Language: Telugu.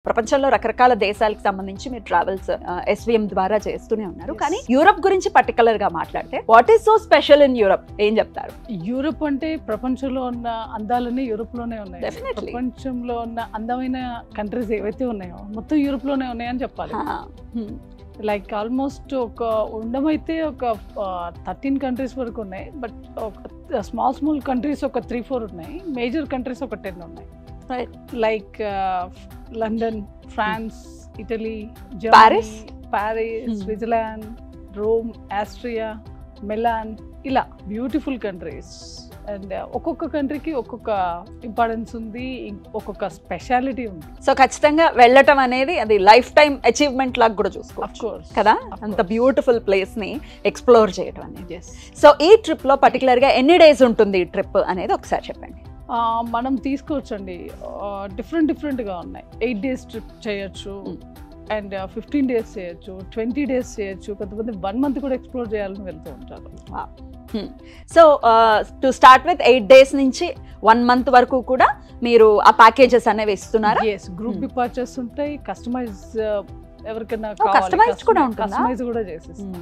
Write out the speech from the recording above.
ప్రపంచంలో రకరకాల దేశాలకు సంబంధించి మీరు ట్రావెల్స్ ఎస్విఎం ద్వారా చేస్తూనే ఉన్నారు. కానీ యూరప్ గురించి పర్టికులర్ గా మాట్లాడితే what is so special in Europe ఏం చెప్తారు? యూరప్ అంటే ప్రపంచంలో ఉన్న అందాలన్నీ యూరప్ లోనే ఉన్నాయి. Definitely. ప్రపంచంలో ఉన్న అందమైన కంట్రీస్ ఏవైతే ఉన్నాయో మొత్తం యూరప్ లోనే ఉన్నాయని చెప్పాలి. లైక్ ఆల్మోస్ట్ ఒక ఉండమైతే ఒక 13 కంట్రీస్ వరకు ఉన్నాయి. బట్ స్మాల్ కంట్రీస్ ఒక 3-4 ఉన్నాయి. మేజర్ కంట్రీస్ ఒక 10 ఉన్నాయి. Like London, France, Italy, Paris, Switzerland, Rome, Austria, Milan, ఇలా బ్యూటిఫుల్ కంట్రీస్. అండ్ ఒక్కొక్క కంట్రీకి ఒక్కొక్క ఇంపార్టెన్స్ ఉంది, ఒక్కొక్క స్పెషాలిటీ ఉంది. సో ఖచ్చితంగా వెళ్ళటం అనేది అది లైఫ్ టైం అచీవ్మెంట్ లాగా కూడా చూసుకోవచ్చు కదా, అంత బ్యూటిఫుల్ ప్లేస్ ని ఎక్స్ప్లోర్ చేయడం అనేది. సో ఈ ట్రిప్ లో పర్టికులర్ గా ఎన్ని డేస్ ఉంటుంది ఈ ట్రిప్ అనేది ఒకసారి చెప్పండి. మనం తీసుకోవచ్చండి, డిఫరెంట్గా ఉన్నాయి. 8 days ట్రిప్ చేయొచ్చు, అండ్ 15 days చేయొచ్చు, 20 days చేయొచ్చు. కొంతమంది 1 month కూడా ఎక్స్ప్లోర్ చేయాలని వెళ్తూ ఉంటారు. So to start with 8 days నుంచి 1 month వరకు కూడా మీరు ఆ ప్యాకేజెస్ అనేవి ఇస్తున్నారా? గ్రూప్ డిపార్చర్స్ ఉంటాయి, కస్టమైజ్ ఎవరికైనా కస్టమైజ్ కూడా ఉంటుంది, కస్టమైజ్ కూడా చేసేస్తాం.